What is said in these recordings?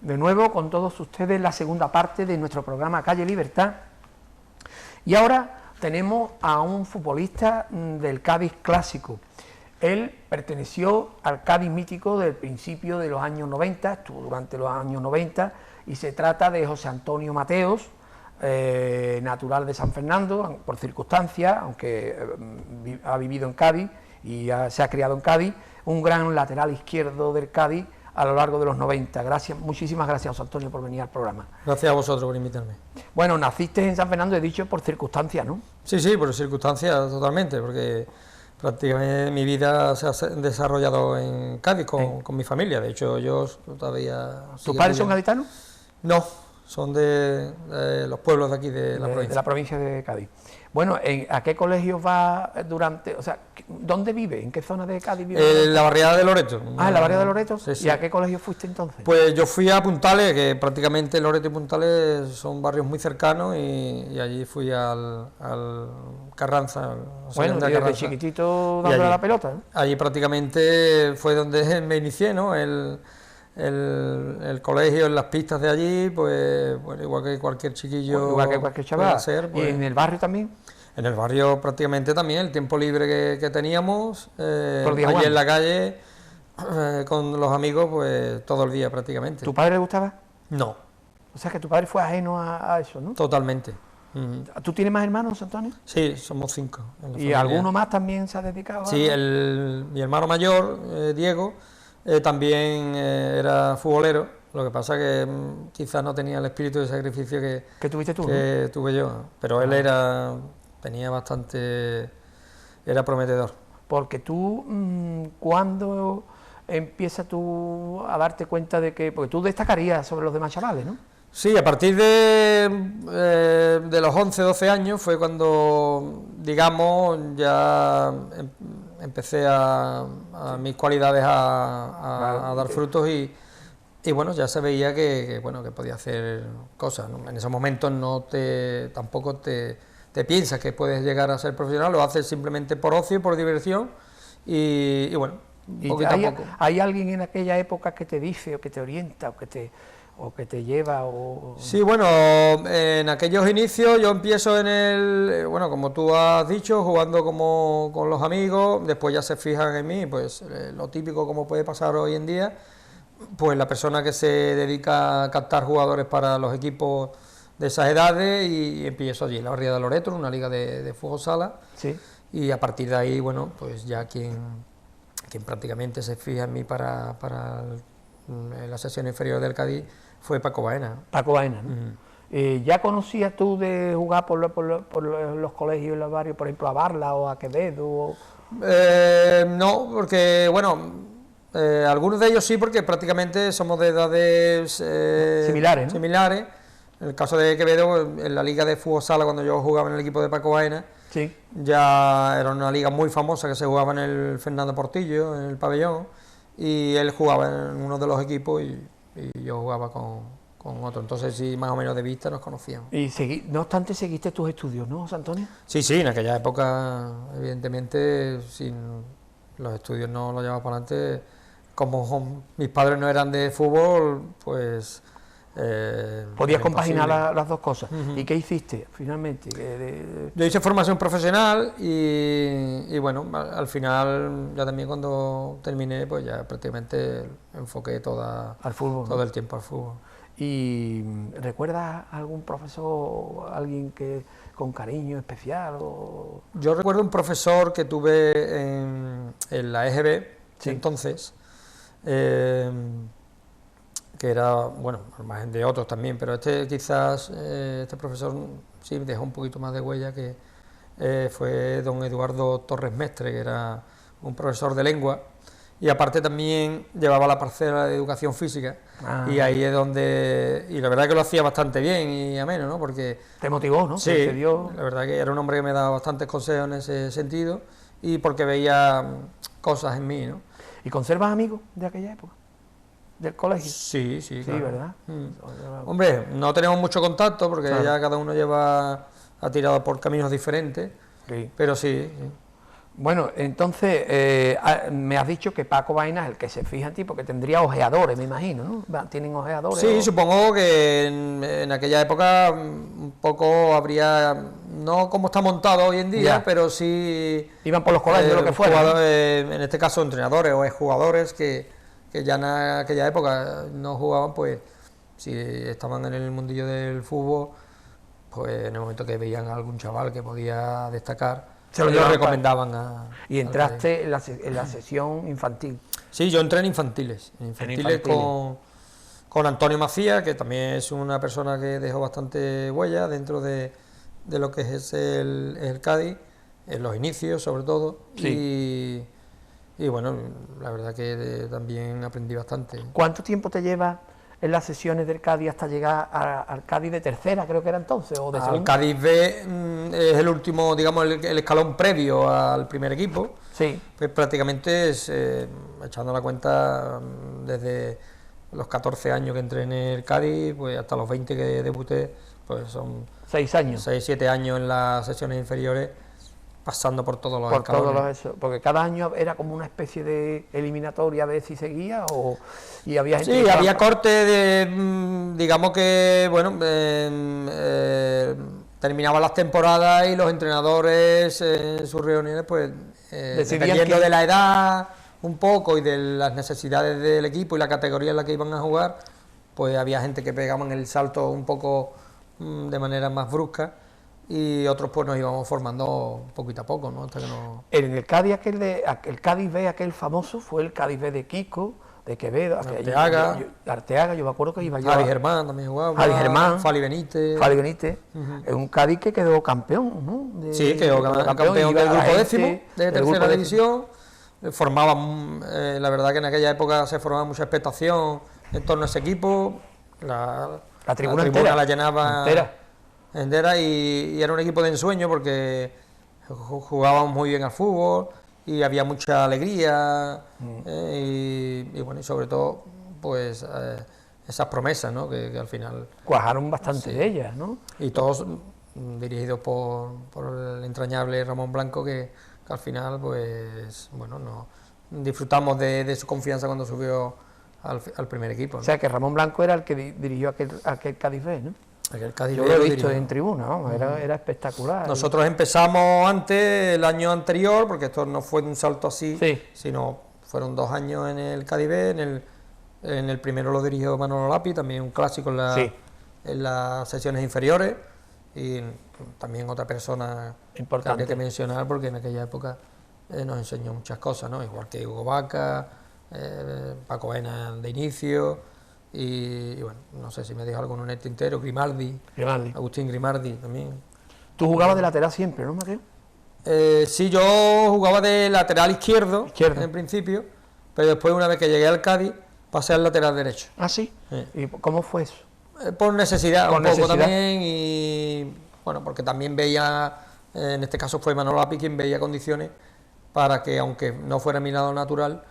De nuevo con todos ustedes la segunda parte de nuestro programa Calle Libertad, y ahora tenemos a un futbolista del Cádiz clásico. Él perteneció al Cádiz mítico del principio de los años 90, estuvo durante los años 90, y se trata de José Antonio Mateos, natural de San Fernando, por circunstancias, aunque ha vivido en Cádiz y se ha criado en Cádiz, un gran lateral izquierdo del Cádiz a lo largo de los 90. Muchísimas gracias, José Antonio, por venir al programa. Gracias a vosotros por invitarme. Bueno, naciste en San Fernando, he dicho, por circunstancias, ¿no? Sí, por circunstancias totalmente, porque prácticamente mi vida se ha desarrollado en Cádiz con mi familia. De hecho, yo todavía... ¿Tus padres son gaditanos? No, son de los pueblos de aquí, de la provincia. De la provincia de Cádiz. Bueno, ¿a qué colegio va durante...? O sea, ¿dónde vive? ¿En qué zona de Cádiz vive? En la barriada de Loreto. Ah, en la barriada de Loreto. Sí. ¿Y a qué colegio fuiste entonces? Pues yo fui a Puntales, que prácticamente Loreto y Puntales son barrios muy cercanos, y allí fui al Carranza. Bueno, desde chiquitito dándole a la pelota, ¿no? Allí prácticamente fue donde me inicié, ¿no? El colegio, en las pistas de allí, pues bueno, igual que cualquier chiquillo, igual que cualquier chaval. Hacer, pues, ¿y en el barrio también? En el barrio prácticamente también, el tiempo libre que teníamos, allí en la calle, con los amigos, pues todo el día prácticamente. ¿Tu padre le gustaba? No. O sea que tu padre fue ajeno a eso, ¿no? Totalmente. ¿Tú tienes más hermanos, Antonio? Sí, somos 5. ¿Y alguno más también se ha dedicado? Sí, mi hermano mayor, Diego, también era futbolero. Lo que pasa que quizás no tenía el espíritu de sacrificio que tuviste tú, que tuve yo, pero él tenía bastante, era prometedor. Porque tú, ¿cuándo empiezas tú a darte cuenta de que...? Porque tú destacarías sobre los demás chavales, ¿no? Sí, a partir de los 11, 12 años fue cuando, digamos, ya empecé a mis cualidades a dar frutos, y bueno, ya se veía que podía hacer cosas, ¿no? En esos momentos tampoco te piensas que puedes llegar a ser profesional, lo haces simplemente por ocio, por diversión, y bueno, poquito a poco. ¿Hay alguien en aquella época que te dice, o que te orienta, o que te lleva? Sí, bueno, en aquellos inicios yo empiezo bueno, como tú has dicho, jugando con los amigos, después ya se fijan en mí, pues lo típico como puede pasar hoy en día, pues la persona que se dedica a captar jugadores para los equipos de esas edades, y empiezo allí en la barriada de Loreto, en una liga de fútbol sala, sí. Y a partir de ahí, bueno, pues ya quien prácticamente se fija en mí para la sección inferior del Cádiz fue Paco Baena. Paco Baena, ¿no? ¿Ya conocías tú de jugar por los colegios y los barrios, por ejemplo, a Barla o a Quevedo? No, porque, bueno... algunos de ellos sí, porque prácticamente somos de edades similares, ¿no? Similares. En el caso de Quevedo, en la liga de fútbol sala, cuando yo jugaba en el equipo de Paco Baena, sí. Ya era una liga muy famosa que se jugaba en el Fernando Portillo, en el pabellón, y él jugaba en uno de los equipos y yo jugaba con otro. Entonces sí, más o menos de vista nos conocíamos. Y no obstante, seguiste tus estudios, ¿no, José Antonio? Sí, en aquella época, evidentemente, sin los estudios no los llevaba para adelante. Como mis padres no eran de fútbol, pues... podías compaginar las dos cosas. ¿Y qué hiciste finalmente? Yo hice formación profesional y bueno, al final, ya también cuando terminé, pues ya prácticamente enfoqué al fútbol, todo el tiempo al fútbol. ¿Y recuerdas algún profesor, alguien que con cariño especial? Yo recuerdo un profesor que tuve en la EGB, sí. Entonces... que era, bueno, al margen de otros también, pero quizás, este profesor sí dejó un poquito más de huella, que fue don Eduardo Torres Mestre, que era un profesor de lengua, y aparte también llevaba la parcela de educación física, y ahí es donde, y la verdad que lo hacía bastante bien y ameno, ¿no? Porque... Te motivó, ¿no? Sí, la verdad que era un hombre que me daba bastantes consejos en ese sentido, y porque veía cosas en mí, ¿no? ¿Y conservas amigos de aquella época? ¿Del colegio? Sí, claro. ¿Verdad? Hombre, no tenemos mucho contacto porque ya cada uno ha tirado por caminos diferentes, pero sí. Bueno, entonces me has dicho que Paco Baena es el que se fija en ti, porque tendría ojeadores, me imagino, ¿no? ¿Tienen ojeadores? Sí, supongo que en aquella época un poco habría, no como está montado hoy en día, Ya. pero sí... Iban por los colegios, lo que fuera, ¿no? jugadores, en este caso entrenadores o exjugadores que ya en aquella época no jugaban, pues si estaban en el mundillo del fútbol, pues en el momento que veían a algún chaval que podía destacar, Se lo ellos llevaban recomendaban a... Y entraste en la sesión infantil. Sí, yo entré en infantiles, con Antonio Macías, que también es una persona que dejó bastante huella dentro de lo que es el Cádiz, en los inicios sobre todo, Sí. y bueno, la verdad que también aprendí bastante. ¿Cuánto tiempo te lleva en las sesiones del Cádiz hasta llegar al Cádiz de tercera, creo que era entonces, o de Al segunda? Cádiz B es el último, digamos, el escalón previo al primer equipo. Sí. Pues prácticamente es, echando la cuenta, desde los 14 años que entré en el Cádiz, pues hasta los 20 que debuté, pues son 6 años. 6-7 años en las sesiones inferiores, pasando por todos los Por escalones. todos los porque cada año era como una especie de eliminatoria a ver si seguía y había gente Sí, que había estaba- corte de, digamos que, bueno, terminaban las temporadas y los entrenadores en sus reuniones, pues, Decidían dependiendo que- de la edad un poco y de las necesidades del equipo y la categoría en la que iban a jugar, pues había gente que pegaban el salto un poco de manera más brusca y otros pues nos íbamos formando poquito a poco, ¿no? Hasta que no... En el Cádiz el Cádiz B, aquel famoso, fue el Cádiz B de Kiko, de Quevedo, Arteaga. Arteaga, yo me acuerdo que iba yo Javi Germán también jugaba, Javi Germán, Fali Benítez. Fali Benítez, es un Cádiz que quedó campeón, ¿no? Sí, quedó campeón y del la grupo gente décimo, de del grupo tercera décimo. división. Formaban, la verdad que en aquella época se formaba mucha expectación en torno a ese equipo. La tribuna entera, la llenaba entera. y era un equipo de ensueño porque jugábamos muy bien al fútbol y había mucha alegría y bueno, y sobre todo pues esas promesas, ¿no? que al final... Cuajaron bastante Sí. de ellas, ¿no? Y todos dirigidos por el entrañable Ramón Blanco, que al final, pues, bueno, no disfrutamos de su confianza cuando subió al primer equipo, ¿no? O sea que Ramón Blanco era el que dirigió aquel Cádiz B, ¿no? Aquel Cádiz Yo B lo he lo visto dirigió. en tribuna, vamos, era espectacular. Nosotros empezamos antes, el año anterior, porque esto no fue un salto así, Sí. sino fueron 2 años en el Cádiz B, en el primero lo dirigió Manolo Lapi, también un clásico Sí. en las sesiones inferiores, y también otra persona Importante. que habría que mencionar porque en aquella época nos enseñó muchas cosas, ¿no? Igual que Hugo Vaca, Paco Baena de inicio, y bueno, no sé si me dijo alguno en el tintero, Grimaldi, Grimaldi. Agustín Grimaldi también. Tú jugabas de lateral siempre, ¿no, Mateo? Sí, yo jugaba de lateral izquierdo, Izquierdo. en principio, pero después, una vez que llegué al Cádiz, pasé al lateral derecho. Ah, sí. Sí. ¿Y cómo fue eso? Por necesidad, Por un poco necesidad. también, y bueno, porque también veía, en este caso fue Manolo Lapi quien veía condiciones para que, aunque no fuera mi lado natural,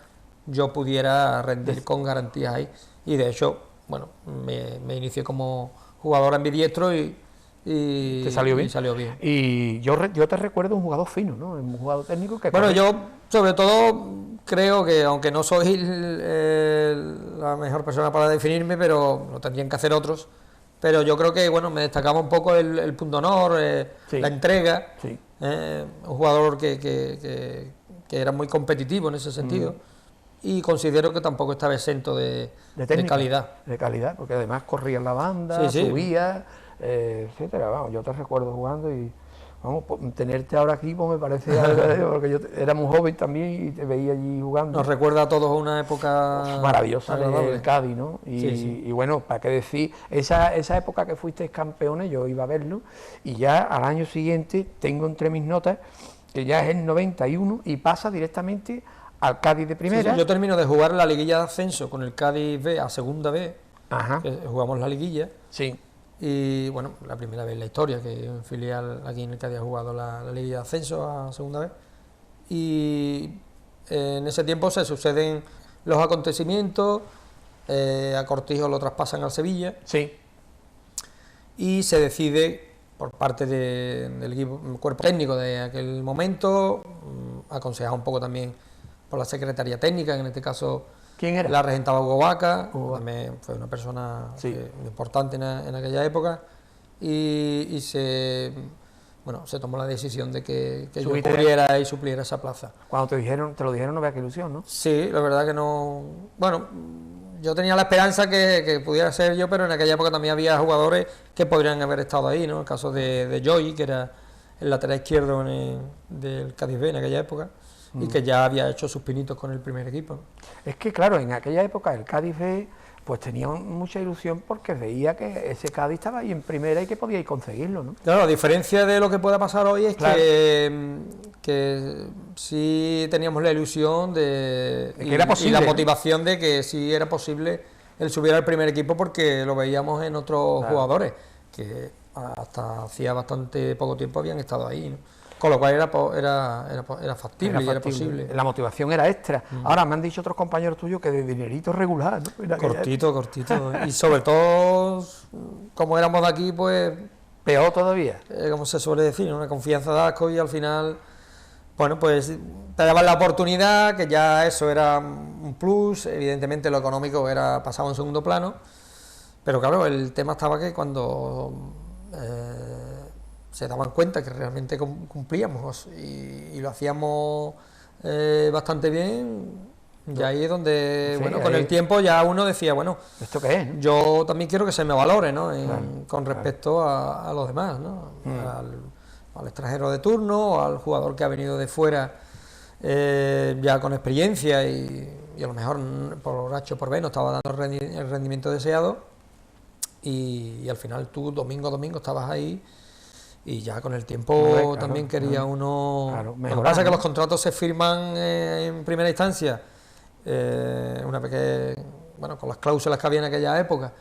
yo pudiera rendir con garantías ahí. Y de hecho, bueno, me inicié como jugador ambidiestro y ¿Te salió bien? y salió bien. Y yo te recuerdo un jugador fino, ¿no? Un jugador técnico que... Bueno, yo sobre todo creo que, aunque no soy la mejor persona para definirme, pero lo tendrían que hacer otros, pero yo creo que, bueno, me destacaba un poco el punto honor, Sí. la entrega, Sí. un jugador que era muy competitivo en ese sentido, y considero que tampoco estaba exento de técnica, calidad. De calidad, porque además corría en la banda, Sí, sí. subía, etcétera. Vamos, yo te recuerdo jugando y vamos, tenerte ahora aquí pues me parece porque yo era muy joven también y te veía allí jugando. Nos recuerda a todos una época Maravillosa agradable. del Cádiz, ¿no? Y, Sí, sí. y bueno, para qué decir, esa época que fuisteis campeones, yo iba a verlo, y ya al año siguiente tengo entre mis notas que ya es el 91 y pasa directamente al Cádiz de Sí, primera. sí, yo termino de jugar la liguilla de ascenso con el Cádiz B a segunda B, Ajá, que jugamos la liguilla, sí, y bueno, la primera vez en la historia que un filial aquí en el Cádiz ha jugado la liguilla de ascenso a segunda vez, y en ese tiempo se suceden los acontecimientos, a Cortijo lo traspasan al Sevilla sí, y se decide por parte del equipo, cuerpo técnico de aquel momento, aconsejado un poco también por la Secretaría Técnica, en este caso ¿Quién era? la regentaba Hugo Vaca, Hugo. también fue una persona Sí. importante en aquella época, y se tomó la decisión de que yo Subiste. cubriera y supliera esa plaza. Cuando te lo dijeron, no veas qué ilusión, ¿no? Sí, la verdad que no... Bueno, yo tenía la esperanza que pudiera ser yo, pero en aquella época también había jugadores que podrían haber estado ahí, ¿no? El caso de Joy, que era el lateral izquierdo del Cádiz B en aquella época, y que ya había hecho sus pinitos con el primer equipo, ¿no? Es que, claro, en aquella época el Cádiz B pues tenía mucha ilusión porque veía que ese Cádiz estaba ahí en primera y que podíais conseguirlo, ¿no? Claro, a diferencia de lo que pueda pasar hoy es Claro. que sí teníamos la ilusión De que era posible, y la ¿no? motivación de que sí era posible el subir al primer equipo, porque lo veíamos en otros Claro. jugadores que hasta hacía bastante poco tiempo habían estado ahí, ¿no? Con lo cual era factible y era posible. La motivación era extra. Ahora me han dicho otros compañeros tuyos que de dinerito regular, ¿no? En aquella Cortito. Y sobre todo, como éramos de aquí, pues, peor todavía. como se suele decir, ¿no? Una confianza de asco, y al final, bueno, pues te daban la oportunidad, que ya eso era un plus. Evidentemente lo económico pasaba en segundo plano, pero claro, el tema estaba que cuando se daban cuenta que realmente cumplíamos y lo hacíamos bastante bien, ya ahí es donde, Sí, bueno, con ahí. el tiempo ya uno decía, bueno, ¿Esto qué es, no? yo también quiero que se me valore, ¿no? Claro, Con respecto a los demás, ¿no? Al extranjero de turno, o al jugador que ha venido de fuera ya con experiencia y a lo mejor por H o por B no estaba dando el rendimiento deseado, y al final tú domingo a domingo estabas ahí, y ya con el tiempo Claro, también quería uno... claro, Lo que mejorar, pasa es que ¿no? los contratos se firman en primera instancia, una vez que, bueno, con las cláusulas que había en aquella época,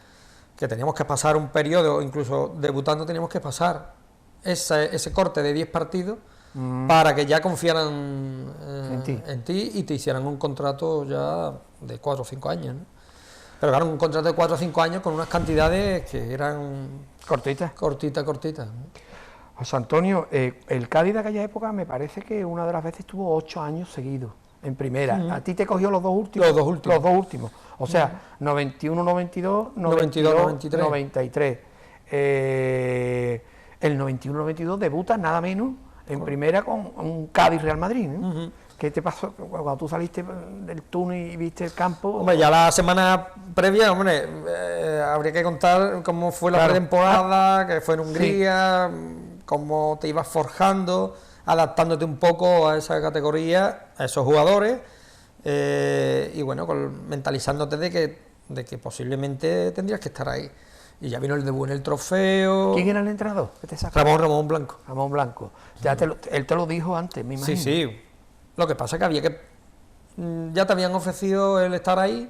que teníamos que pasar un periodo, incluso debutando teníamos que pasar ese corte de 10 partidos para que ya confiaran en ti y te hicieran un contrato ya de 4 o 5 años, ¿no? Pero claro, un contrato de 4 o 5 años con unas cantidades que eran Cortita. cortitas, ¿no? José Antonio, el Cádiz de aquella época me parece que una de las veces estuvo 8 años seguidos en primera. A ti te cogió los dos últimos. Los dos últimos. Los dos últimos. O sea, 91-92, 92-93. 93. El 91-92 debutas nada menos en primera con un Cádiz Real Madrid, ¿no? ¿Qué te pasó cuando tú saliste del túnel y viste el campo? Hombre, ya la semana previa, hombre, habría que contar cómo fue la Claro. pretemporada, que fue en Hungría, cómo te ibas forjando, adaptándote un poco a esa categoría, a esos jugadores, y bueno, mentalizándote de que posiblemente tendrías que estar ahí. Y ya vino el debut en el trofeo. ¿Quién era el entrenador? ¿Qué te sacó? Ramón Blanco. Ramón Blanco. Ya él te lo dijo antes, me imagino. Sí. Lo que pasa es que había que... Ya te habían ofrecido el estar ahí,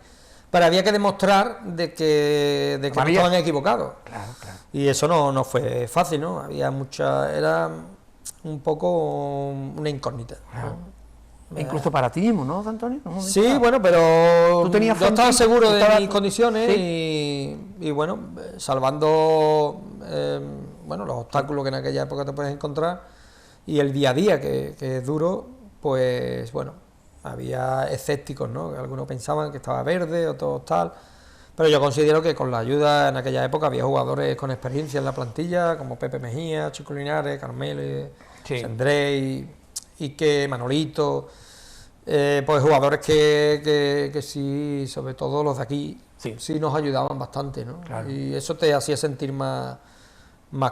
pero había que demostrar de que no estaban equivocados. Claro. Y eso no fue fácil, ¿no? Había era un poco una incógnita, ¿no? Incluso para ti mismo, ¿no, Antonio? Sí, bueno, pero ¿Tú tenías yo estaba fe en ti? seguro ¿Tú de estabas- mis condiciones Sí. y bueno, salvando bueno, los obstáculos que en aquella época te puedes encontrar y el día a día que es duro, pues bueno, había escépticos, ¿no? Algunos pensaban que estaba verde, otros tal, pero yo considero que con la ayuda en aquella época había jugadores con experiencia en la plantilla, como Pepe Mejía, Chico Linares, Carmele, Sí. André y que Manolito, pues jugadores que sí, sobre todo los de aquí, sí nos ayudaban bastante, ¿no? Claro. Y eso te hacía sentir más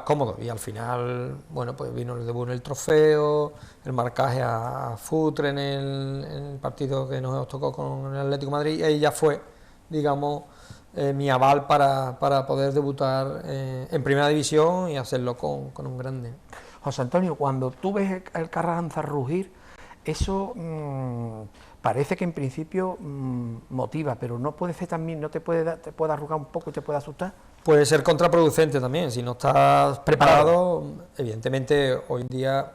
cómodo, y al final, bueno, pues vino el debut en el trofeo, el marcaje a Futre en el partido que nos tocó con el Atlético de Madrid, y ahí ya fue, digamos, mi aval para poder debutar en primera división y hacerlo con un grande. José Antonio, cuando tú ves el Carranza rugir, eso parece que en principio motiva, pero no puede ser también, no te puede arrugar un poco y te puede asustar. Puede ser contraproducente también, si no estás preparado. Evidentemente hoy en día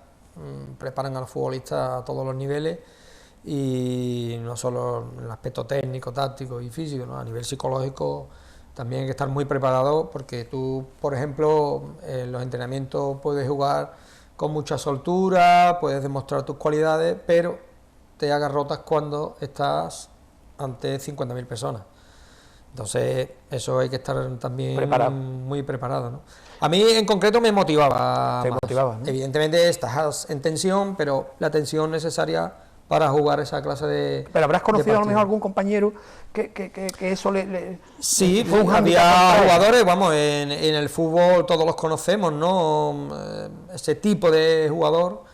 preparan a los futbolistas a todos los niveles, y no solo en el aspecto técnico, táctico y físico, ¿no? A nivel psicológico también hay que estar muy preparado, porque tú, por ejemplo, en los entrenamientos puedes jugar con mucha soltura, puedes demostrar tus cualidades, pero te agarrotas cuando estás ante 50.000 personas. Entonces, eso hay que estar también muy preparado, ¿no? A mí, en concreto, me motivaba. Te motivaba, ¿no? Evidentemente, estás en tensión, pero la tensión necesaria para jugar esa clase de. Pero habrás conocido a lo mejor algún compañero que eso le sí, pues, había jugadores, vamos, en el fútbol todos los conocemos, ¿no? Ese tipo de jugador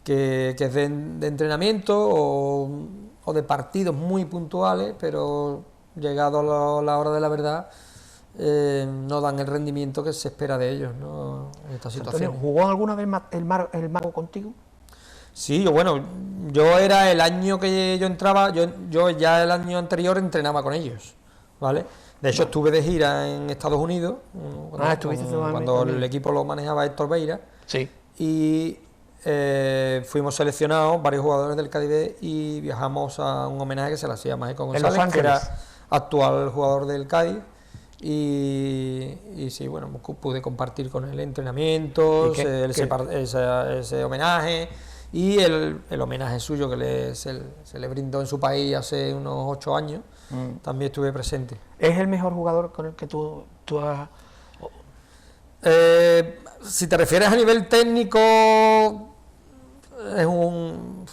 que es de entrenamiento o de partidos muy puntuales, pero llegado la hora de la verdad, no dan el rendimiento que se espera de ellos, ¿no? En esta situación. Antonio, ¿jugó alguna vez el mago contigo? Sí, yo era el año que yo entraba, yo ya el año anterior entrenaba con ellos, ¿vale? De hecho, estuve de gira en Estados Unidos, cuando el equipo lo manejaba Héctor Beira, sí. Y fuimos seleccionados, varios jugadores del Cádiz, y viajamos a un homenaje que se le hacía a Mágico González, que era actual jugador del Cádiz, y sí, bueno, pude compartir con él entrenamientos, ese homenaje, y el homenaje suyo que se le brindó en su país hace unos 8 años, también estuve presente. ¿Es el mejor jugador con el que tú has...? Si te refieres a nivel técnico, es un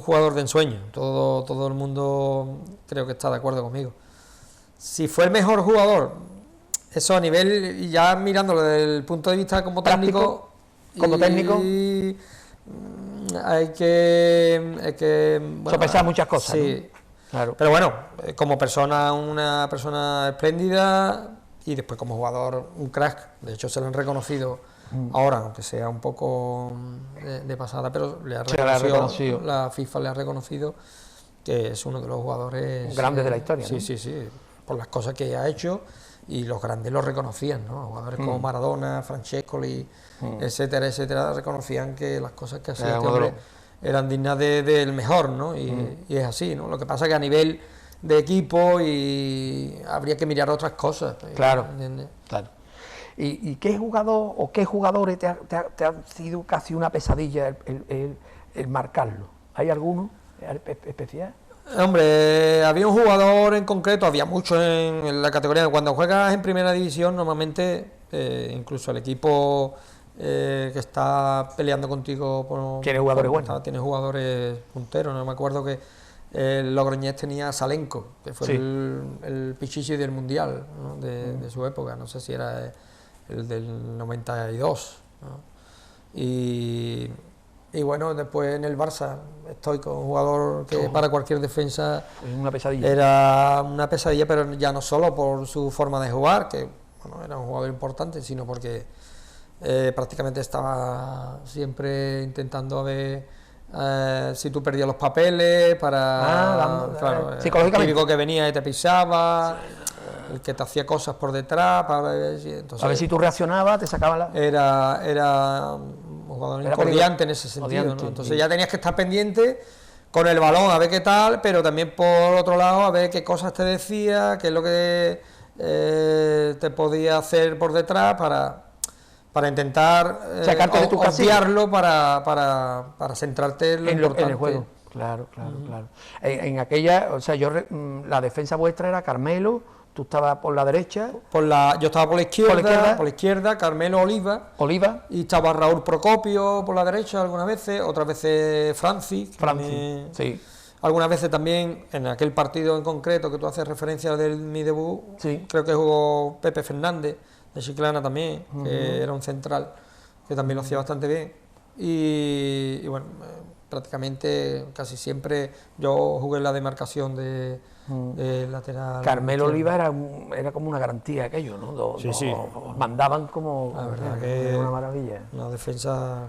jugador de ensueño, todo el mundo creo que está de acuerdo conmigo. Si fue el mejor jugador, eso a nivel, y ya mirándolo desde el punto de vista como técnico, hay que sopesar muchas cosas, sí, ¿no? Claro. Pero bueno, como persona, una persona espléndida, y después como jugador un crack. De hecho se le han reconocido ahora, aunque sea un poco de pasada, pero la FIFA le ha reconocido que es uno de los jugadores grandes de la historia, sí, ¿no? sí, por las cosas que ha hecho, y los grandes lo reconocían, ¿no? Jugadores como Maradona, Francescoli, etcétera, reconocían que las cosas que hacía este hombre eran dignas del mejor, ¿no? Y es así, ¿no? Lo que pasa es que a nivel de equipo y habría que mirar otras cosas. Claro, claro. ¿Y qué jugador o qué jugadores te ha sido casi una pesadilla el marcarlo? ¿Hay alguno especial? Hombre, había un jugador en concreto, había muchos en la categoría. Cuando juegas en primera división, normalmente incluso el equipo que está peleando contigo tiene jugadores buenos. Tiene jugadores punteros. No me acuerdo que el Logroñés tenía a Salenko, que fue el pichichi del Mundial, ¿no? de su época, no sé si era el del 92, ¿no? Y bueno, después en el Barça estoy con un jugador que para cualquier defensa una pesadilla. Era una pesadilla, pero ya no solo por su forma de jugar, que bueno, era un jugador importante, sino porque prácticamente estaba siempre intentando ver si tú perdías los papeles para psicológicamente, el típico que venía y te pisaba, el que te hacía cosas por detrás entonces, a ver si tú reaccionabas, te sacaba era un jugador incordiante en ese sentido, ¿no? Entonces ya tenías que estar pendiente con el balón a ver qué tal, pero también por otro lado a ver qué cosas te decía, qué es lo que te podía hacer por detrás para intentar sacarte de tu obviarlo para centrarte en lo importante. En el juego. Claro. En aquella, o sea, la defensa vuestra era Carmelo, tú estabas por la derecha. Yo estaba por la izquierda, Carmelo Oliva, y estaba Raúl Procopio por la derecha algunas veces, otras veces Francis, sí. Algunas veces también, en aquel partido en concreto que tú haces referencia de mi debut, sí. Creo que jugó Pepe Fernández, de Chiclana también, que era un central, que también lo hacía bastante bien. Y bueno, prácticamente casi siempre yo jugué en la demarcación de lateral. Carmelo Oliva era como una garantía aquello, ¿no? Sí. Mandaban como... La verdad que una maravilla. Una defensa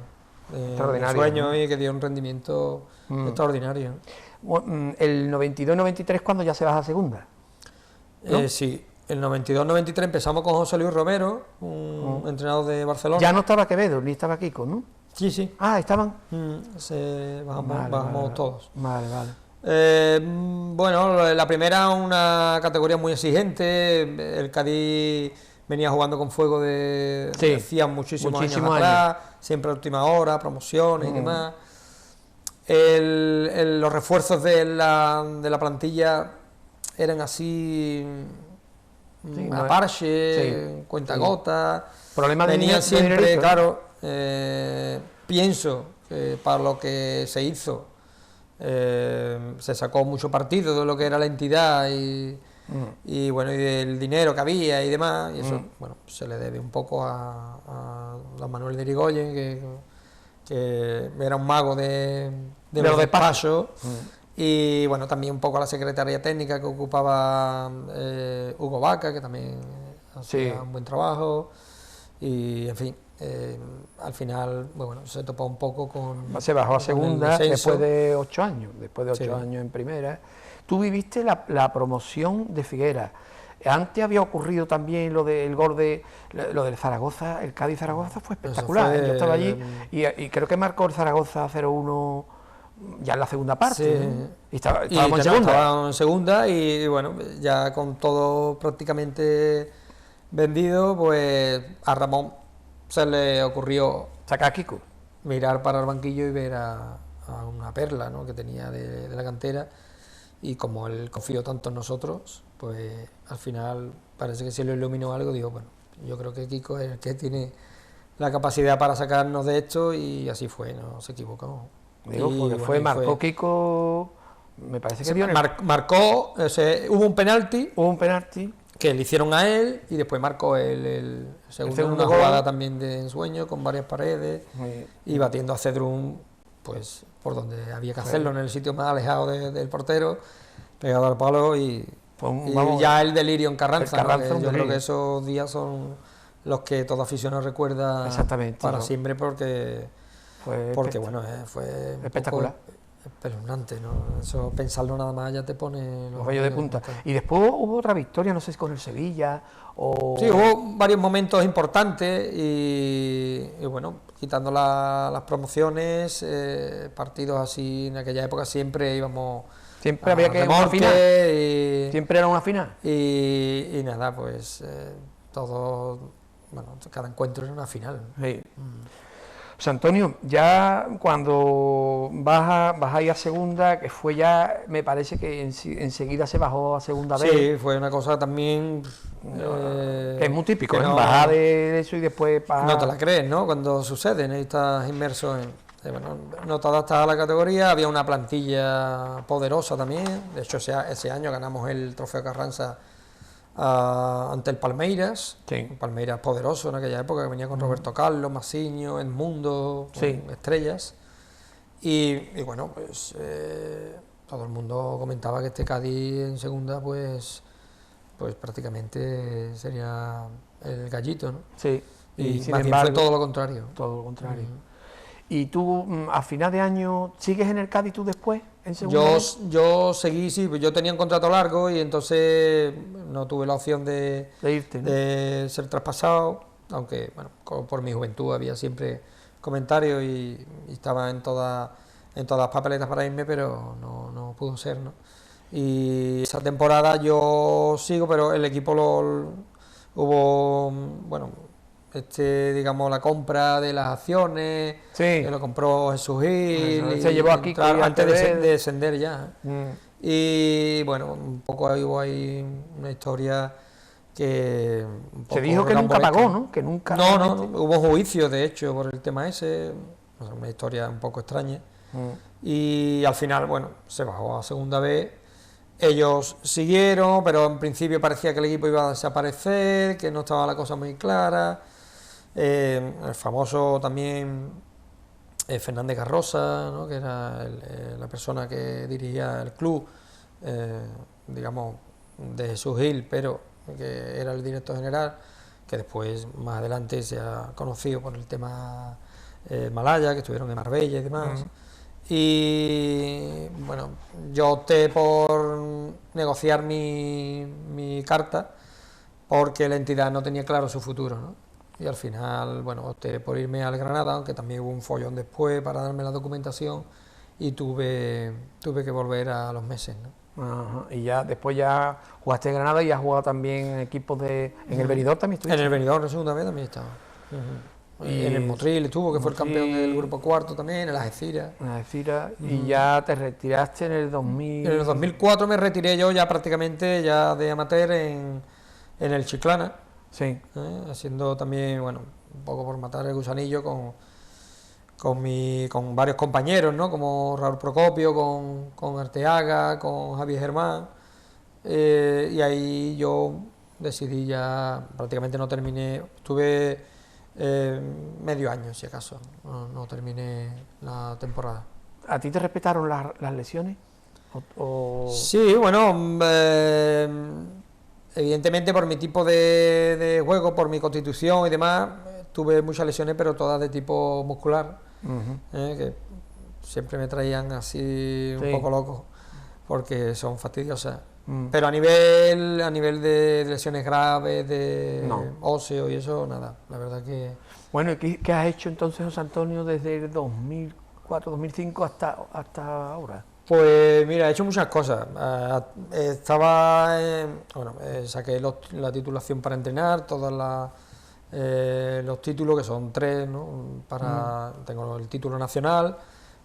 extraordinaria, de sueño, ¿no? Y que dio un rendimiento extraordinario. Bueno, el 92-93 cuando ya se vas a segunda, ¿no? Sí. El 92-93 empezamos con José Luis Romero, un entrenador de Barcelona. Ya no estaba Quevedo, ni estaba Kiko, ¿no? Sí. Ah, estaban. Bajamos todos. Vale. Bueno, la primera una categoría muy exigente. El Cádiz venía jugando con Fuego de hacía muchísimos años atrás, siempre a última hora, promociones y demás. Los refuerzos de la plantilla eran así, a parche, cuentagotas, venían siempre, claro, pienso que para lo que se hizo, se sacó mucho partido de lo que era la entidad y bueno, y del dinero que había y demás, y eso bueno, se le debe un poco a don Manuel de Irigoyen, que era un mago de los despachos, y bueno, también un poco a la secretaría técnica que ocupaba Hugo Vaca, que también hacía un buen trabajo, y en fin, al final bueno, se topó un poco con... Se bajó a segunda después de 8 años, años en primera. Tú viviste la promoción de Figueras. Antes había ocurrido también lo del gol lo del Zaragoza, el Cádiz-Zaragoza fue espectacular. Yo estaba allí y creo que marcó el Zaragoza 0-1 ya en la segunda parte. ¿no? Y estábamos en segunda y bueno, ya con todo prácticamente vendido, pues a Ramón se le ocurrió sacar a Kiko, mirar para el banquillo y ver a una perla, ¿no?, que tenía de la cantera, y como él confió tanto en nosotros, pues al final parece que se le iluminó algo. Digo, bueno, yo creo que Kiko es el que tiene la capacidad para sacarnos de esto, y así fue, no se equivocó. Digo, porque bueno, marcó Kiko, me parece que marcó, hubo un penalti. Hubo un penalti que le hicieron a él, y después marcó el segundo una jugada también de ensueño con varias paredes, y batiendo a Cedrún pues por donde había que hacerlo, en el sitio más alejado del portero, pegado al palo, y ya el delirio en Carranza, ¿no? Yo creo que esos días son los que todo aficionado recuerda para siempre, porque bueno, fue espectacular, espeluznante, ¿no? Eso, pensarlo nada más ya te pone los vellos de punta. Y después hubo otra victoria, no sé si con el Sevilla o... Sí, hubo varios momentos importantes y bueno, quitando las promociones, partidos así en aquella época siempre íbamos... Siempre había que una final. Siempre era una final. Y nada, pues todo, bueno, cada encuentro era una final. Sí. O sea, Antonio, ya cuando vas a ir a segunda, que fue ya, me parece que enseguida se bajó a segunda vez. Sí, fue una cosa también... que es muy típico, ¿eh? Bajar de eso y después... No te la crees, ¿no? Cuando sucede, ¿no? Y estás inmerso en... Bueno, no te adaptas a la categoría, había una plantilla poderosa también. De hecho, ese año ganamos el Trofeo Carranza ante el Palmeiras, un Palmeiras poderoso en aquella época, que venía con Roberto Carlos, Masiño, Edmundo, estrellas, y bueno, pues todo el mundo comentaba que este Cádiz en segunda pues prácticamente sería el gallito, ¿no? Sí. Y más bien fue todo lo contrario. Todo lo contrario. ¿Y tú, a final de año, sigues en el Cádiz tú después, en segunda? Yo seguí, sí, yo tenía un contrato largo y entonces no tuve la opción de irte, ¿no?, de ser traspasado, aunque, bueno, por mi juventud había siempre comentarios y estaba en todas las papeletas para irme, pero no pudo ser, ¿no? Y esa temporada yo sigo, pero el equipo hubo, bueno... digamos, la compra de las acciones, que lo compró Jesús Gil, se llevó aquí antes de descender ya. Y bueno, un poco ahí hubo una historia que... Se dijo que nunca pagó, ¿no? Que nunca... No, hubo juicio, de hecho, por el tema ese, una historia un poco extraña. Y al final, bueno, se bajó a segunda vez. Ellos siguieron, pero en principio parecía que el equipo iba a desaparecer, que no estaba la cosa muy clara. El famoso también Fernández Garrosa, ¿no?, que era la persona que dirigía el club, digamos, de Jesús Gil, pero que era el director general, que después, más adelante, se ha conocido por el tema Malaya, que estuvieron en Marbella y demás. Y bueno, yo opté por negociar mi carta porque la entidad no tenía claro su futuro, ¿no? Y al final, bueno, opté por irme al Granada, aunque también hubo un follón después para darme la documentación, y tuve que volver a los meses, ¿no? Ajá. Y ya después ya jugaste en Granada y has jugado también en equipos de... En el Benidorm también estuviste. En el Benidorm, en segunda vez también estaba. Y en el Motril estuvo, que fue el campeón del grupo cuarto también, en el Algeciras. En Algeciras. Y ya te retiraste en el 2000... En el 2004 me retiré yo ya prácticamente ya de amateur en el Chiclana. Sí. Haciendo también, bueno, un poco por matar el gusanillo con varios compañeros, ¿no? Como Raúl Procopio, con Arteaga, con Javier Germán. Y ahí yo decidí ya, prácticamente no terminé, estuve medio año si acaso, no terminé la temporada. ¿A ti te respetaron las lesiones? Sí, bueno, evidentemente por mi tipo de juego, por mi constitución y demás, tuve muchas lesiones, pero todas de tipo muscular, que siempre me traían así un poco loco, porque son fastidiosas. Pero a nivel de lesiones graves, de óseo y eso, nada, la verdad que... Bueno, ¿y qué has hecho entonces, José Antonio, desde el 2004, 2005 hasta ahora? Pues mira, he hecho muchas cosas. Saqué la titulación para entrenar, todos los títulos, que son 3, ¿no? Tengo el título nacional.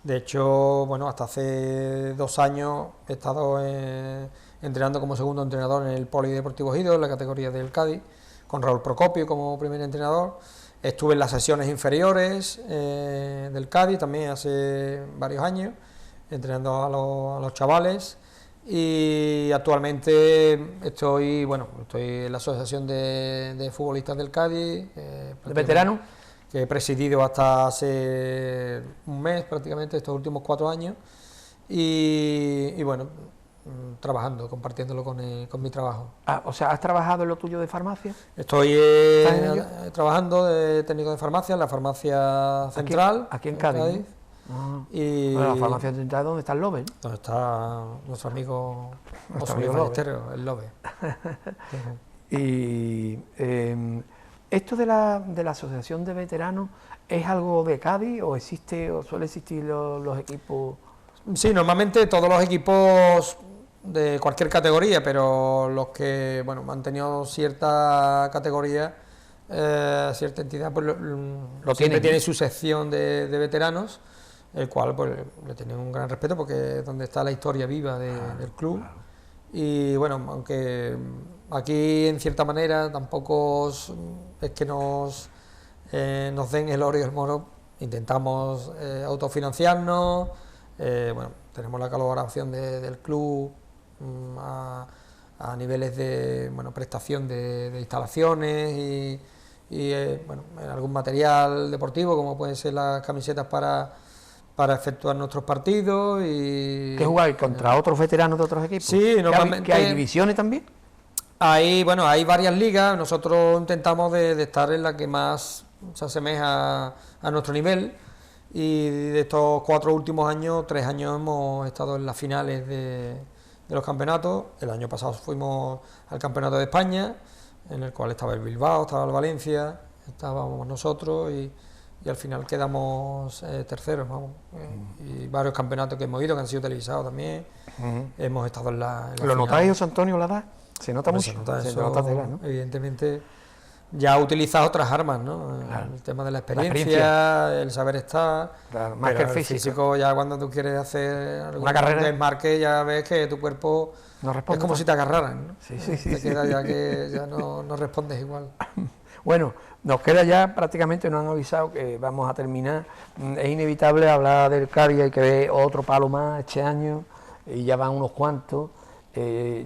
De hecho, bueno, hasta hace 2 años he estado entrenando como segundo entrenador en el Polideportivo Ejido, en la categoría del Cádiz, con Raúl Procopio como primer entrenador. Estuve en las sesiones inferiores del Cádiz también hace varios años, entrenando a los chavales, y actualmente estoy en la Asociación de Futbolistas del Cádiz. ¿De veteranos? Que he presidido hasta hace un mes prácticamente, estos últimos 4 años, y bueno, trabajando, compartiéndolo con mi trabajo. O sea, ¿has trabajado en lo tuyo de farmacia? Estoy trabajando de técnico de farmacia en la farmacia central. Aquí en Cádiz. Y la farmacia central, ¿dónde está el Lobe? Donde está nuestro amigo el Lobe. Y esto de la asociación de veteranos, ¿es algo de Cádiz o existe o suele existir los equipos? Sí, normalmente todos los equipos de cualquier categoría, pero los que han tenido cierta categoría, cierta entidad, pues siempre tiene su sección de veteranos, el cual pues le tienen un gran respeto porque es donde está la historia viva del club. Claro. Y bueno, aunque aquí en cierta manera tampoco es que nos den el oro y el moro, intentamos autofinanciarnos. Tenemos la colaboración del club a niveles de prestación de instalaciones y en algún material deportivo, como pueden ser las camisetas para efectuar nuestros partidos. ¿Qué jugáis contra otros veteranos de otros equipos? Sí, normalmente. ¿Que hay divisiones también? Hay varias ligas. Nosotros intentamos de estar en la que más se asemeja a nuestro nivel. Y de estos 4 últimos años, 3 años hemos estado en las finales de los campeonatos. El año pasado fuimos al Campeonato de España, en el cual estaba el Bilbao, estaba el Valencia, estábamos nosotros y al final quedamos terceros, y varios campeonatos que hemos ido, que han sido televisados también. Hemos estado en la ¿Lo notáis, José Antonio, la edad? Se nota mucho, se nota tela, ¿no? Evidentemente ya ha utilizado otras armas, ¿no? Claro. El tema de la experiencia, el saber estar. Claro, más que el físico. Ya cuando tú quieres hacer una carrera de desmarque, ya ves que tu cuerpo es como si te agarraran, ¿no? Sí. Te queda ya que ya no respondes igual. Bueno, nos queda ya prácticamente, nos han avisado que vamos a terminar. Es inevitable hablar del Cádiz, hay que ver otro palo más este año, y ya van unos cuantos.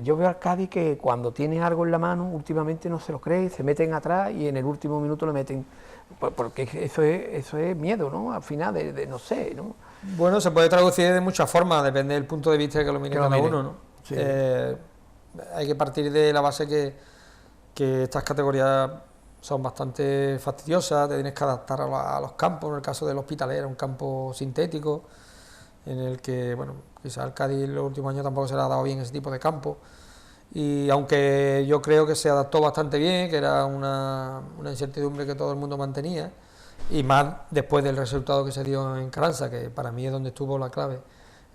Yo veo al Cádiz que cuando tiene algo en la mano, últimamente no se lo cree, se meten atrás y en el último minuto le meten, porque eso es miedo, ¿no? Al final, no sé, ¿no? Bueno, se puede traducir de muchas formas, depende del punto de vista que lo mire cada uno, ¿no? Sí. Hay que partir de la base que estas categorías son bastante fastidiosas, te tienes que adaptar a los campos. En el caso del Hospitalet, un campo sintético, en el que, quizás el Cádiz en los últimos años tampoco se le ha dado bien ese tipo de campo, y aunque yo creo que se adaptó bastante bien, que era una incertidumbre que todo el mundo mantenía, y más después del resultado que se dio en Carranza, que para mí es donde estuvo la clave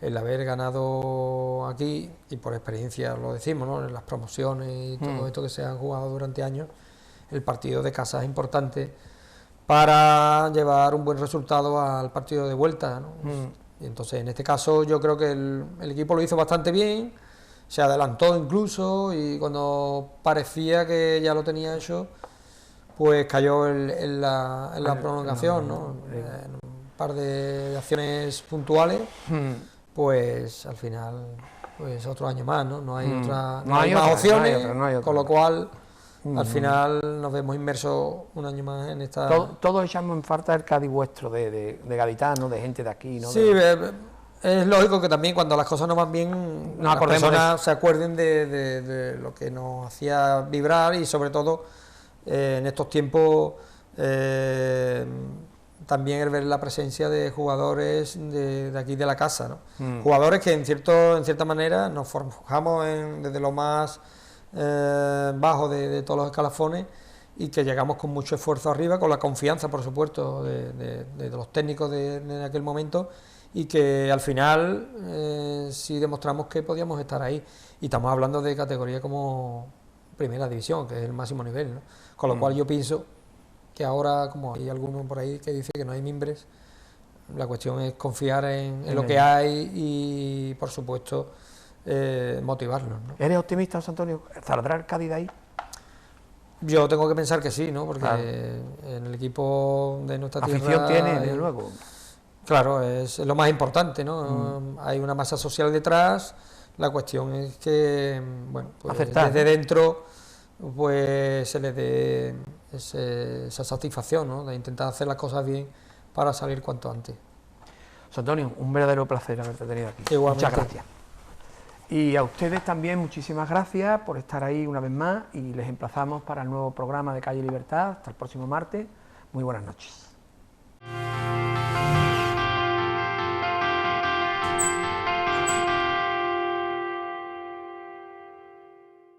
el haber ganado aquí, y por experiencia lo decimos, ¿no? En las promociones y todo esto que se han jugado durante años, el partido de casa es importante para llevar un buen resultado al partido de vuelta, ¿no? Y entonces, en este caso, yo creo que el equipo lo hizo bastante bien, se adelantó incluso, y cuando parecía que ya lo tenía hecho, pues cayó en la prolongación, ¿no? En un par de acciones puntuales, pues al final, pues otro año más, ¿no? No hay más opciones, con lo cual al final nos vemos inmersos un año más en esta... Todos echamos en falta el Cádiz vuestro, de gaditanos, de gente de aquí, ¿no? Sí, es lógico que también cuando las cosas no van bien, las personas se acuerden de lo que nos hacía vibrar, y sobre todo en estos tiempos también el ver la presencia de jugadores de aquí de la casa, ¿no? Jugadores que en cierta manera nos forjamos desde lo más bajo de todos los escalafones, y que llegamos con mucho esfuerzo arriba, con la confianza, por supuesto, de los técnicos de aquel momento, y que al final sí demostramos que podíamos estar ahí, y estamos hablando de categoría como primera división, que es el máximo nivel, ¿no? Con lo cual yo pienso que ahora, como hay alguno por ahí que dice que no hay mimbres, la cuestión es confiar en lo que hay y, por supuesto, motivarnos, ¿no? ¿Eres optimista, José Antonio? ¿Saldrá el Cádiz de ahí? Yo tengo que pensar que sí, ¿no? Porque claro, en el equipo de nuestra tierra... Afición tiene, desde luego. Claro, es lo más importante, ¿no? Hay una masa social detrás, la cuestión es que, bueno, pues aceptar, desde dentro pues se le dé esa satisfacción, ¿no? De intentar hacer las cosas bien para salir cuanto antes. José Antonio, un verdadero placer haberte tenido aquí. Igualmente. Muchas gracias. Y a ustedes también muchísimas gracias por estar ahí una vez más, y les emplazamos para el nuevo programa de Calle Libertad. Hasta el próximo martes. Muy buenas noches.